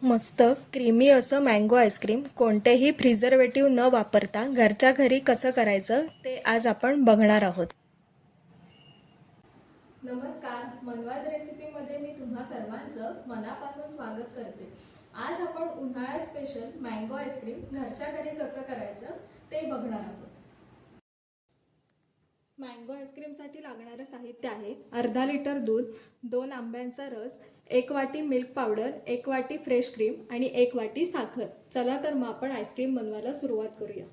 मस्त क्रीमी असं mango ice cream कोणतेही प्रिझर्वेटिव्ह न वापरता घरच्या घरी कसं करायचं ते आज आपण बघणार आहोत. नमस्कार, मनवाज रेसिपीमध्ये मी तुम्हा सर्वांचं मनापासून स्वागत करते. आज आपण उन्हाळा स्पेशल मँगो आईस्क्रीम घरच्या घरी कसं करायचं ते बघणार आहोत. मँगो आईस्क्रीमसाठी लागणारं साहित्य आहे अर्धा लिटर दूध, 2 आंब्यांचा रस, 1 वाटी मिल्क पावडर, 1 वाटी फ्रेश क्रीम आणि 1 वाटी साखर. चला तर मग आपण आईस्क्रीम बनवायला सुरुवात करूया.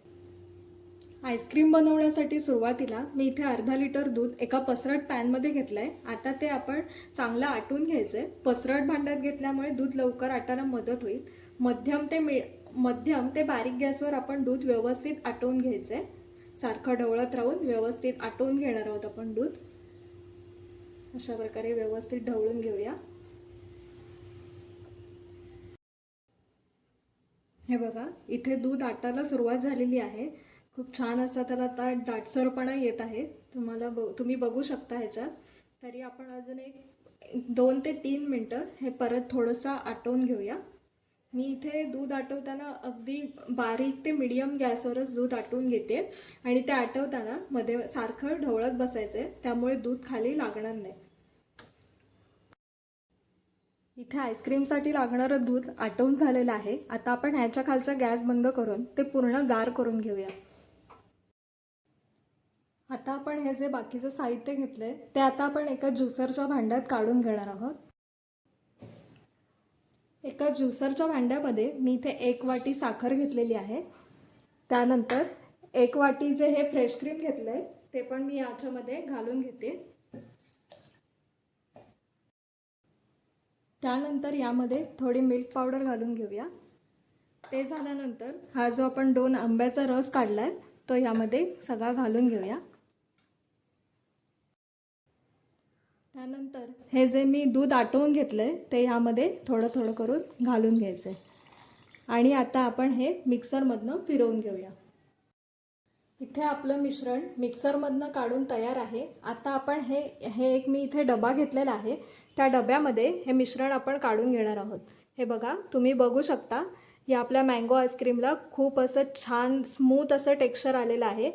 आईस्क्रीम बनवण्यासाठी सुरुवातीला मी इथे अर्धा लिटर दूध एका पसरट पॅनमध्ये घेतलं आहे. आता ते आपण चांगलं आटून घ्यायचं आहे. पसरट भांड्यात घेतल्यामुळे दूध लवकर आटायला मदत होईल. मध्यम ते बारीक गॅसवर आपण दूध व्यवस्थित आटवून घ्यायचं आहे. सारखं ढवळत राहून व्यवस्थित आटवून घेणार आहोत आपण दूध. अशा प्रकारे व्यवस्थित ढवळून घेऊया. हे बघा, इथे दूध आटायला सुरुवात झालेली आहे. खूप छान असा त्याला आता दाटसरपणा येत आहे. तुम्ही बघू शकता ह्याच्यात. तरी आपण अजून एक 2 ते 3 मिनटं हे परत थोडंसं आटवून घेऊया. मी इथे दूध आटवताना अगदी बारीक ते मीडियम गॅसवरच दूध आटवून घेते आणि ते आटवताना मध्ये सारखं ढवळत बसायचं आहे, त्यामुळे दूध खाली लागणार नाही. इथे आईस्क्रीमसाठी लागणारं दूध आटवून झालेलं आहे. आता आपण ह्याच्या खालचा गॅस बंद करून ते पूर्ण गार करून घेऊया. आता आपण हे जे बाकीचं साहित्य घेतलंय ते आता आपण एका ज्युसरच्या भांड्यात काढून घेणार आहोत. एका ज्युसरच्या भांड्यामध्ये मी इथे 1 वाटी साखर घेतलेली आहे. त्यानंतर 1 वाटी जे हे फ्रेश क्रीम घेतलंय ते पण मी याच्यामध्ये घालून घेते. त्यानंतर यामध्ये थोडी मिल्क पावडर घालून घेऊया. ते झाल्यानंतर हा जो आपण 2 आंब्याचा रस काढलाय तो यामध्ये सगळा घालून घेऊया. त्यानंतर हे जे मी दूध आटवून घेतलंय ते यामध्ये थोडं थोडं करून घालून घ्यायचं आहे आणि आता आपण हे मिक्सरमधनं फिरवून घेऊया. इथे आपलं मिश्रण मिक्सरमधनं काढून तयार आहे. आता आपण हे एक मी इथे डबा घेतलेला आहे. त्या डब्यामध्ये हे मिश्रण आपण काढून घेणार आहोत. हे बघा, तुम्ही बघू शकता या आपल्या मँगो आईस्क्रीमला खूप असं छान स्मूथ असं टेक्स्चर आलेलं आहे.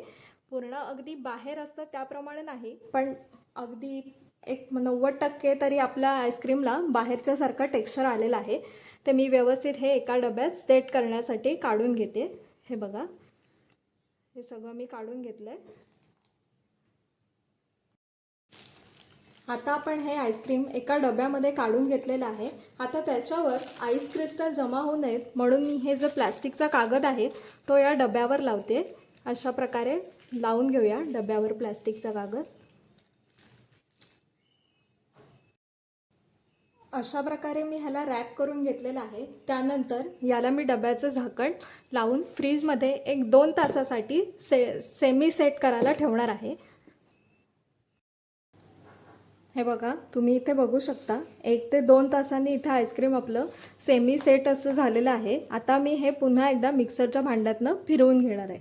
पूर्ण अगदी बाहेर असतं त्याप्रमाणे नाही, पण अगदी एक 90% तरी आपल्या आईस्क्रीमला बाहेरच्यासारखं टेक्स्चर आलेलं आहे. ते मी व्यवस्थित हे एका डब्यात सेट करण्यासाठी काढून घेते. हे बघा, हे सगळं मी काढून घेतलंय. आता आपण हे आईस्क्रीम एका डब्यामध्ये काढून घेतलेलं आहे. आता त्याच्यावर आईस क्रिस्टल जमा होऊ नयेत म्हणून मी हे जो प्लॅस्टिकचा कागद आहे तो या डब्यावर लावते. अशा प्रकारे लावून घेऊया डब्यावर प्लॅस्टिकचा कागद. अशा प्रकारे मी ह्याला रॅप करून घेतलेलं आहे. त्यानंतर याला मी डब्याचं झाकण लावून फ्रीजमध्ये 1-2 तासासाठी सेमी सेट करायला ठेवणार आहे. हे बघा, तुम्ही इथे बघू शकता 1 ते 2 तासांनी इथे आईस्क्रीम आपलं सेमी सेट असं झालेलं आहे. आता मी हे पुन्हा एकदा मिक्सरच्या भांड्यातनं फिरवून घेणार आहे.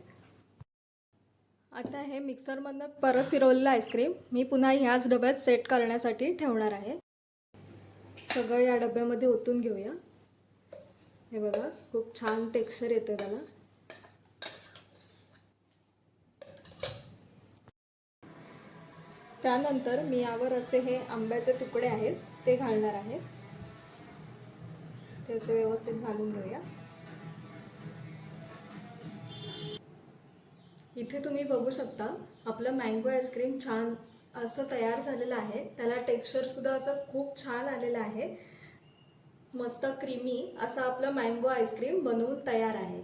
आता हे मिक्सरमधनं परत फिरवलेलं आईस्क्रीम मी पुन्हा ह्याच डब्यात सेट करण्यासाठी ठेवणार आहे. सगळं या डब्यामध्ये ओतून घेऊया. हे बघा, खूप छान टेक्स्चर येतं त्याला. त्यानंतर मी यावर असे हे आंब्याचे तुकडे आहेत ते घालणार आहे. ते असे व्यवस्थित घालून घेऊया. इथे तुम्ही बघू शकता आपलं मँगो आईस्क्रीम छान असं तयार झालेलं आहे. त्याला टेक्स्चरसुद्धा असं खूप छान आलेलं आहे. मस्त क्रीमी असं आपलं मँगो आईस्क्रीम बनवून तयार आहे.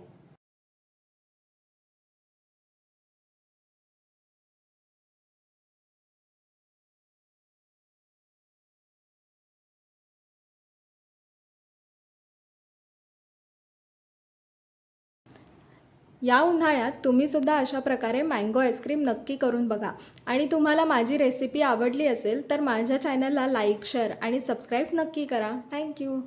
या उन्हाळ्यात तुम्हीसुद्धा अशा प्रकारे मँगो आईस्क्रीम नक्की करून बघा. आणि तुम्हाला माझी रेसिपी आवडली असेल तर माझ्या चॅनलला लाईक, शेअर आणि सबस्क्राईब नक्की करा. थँक्यू.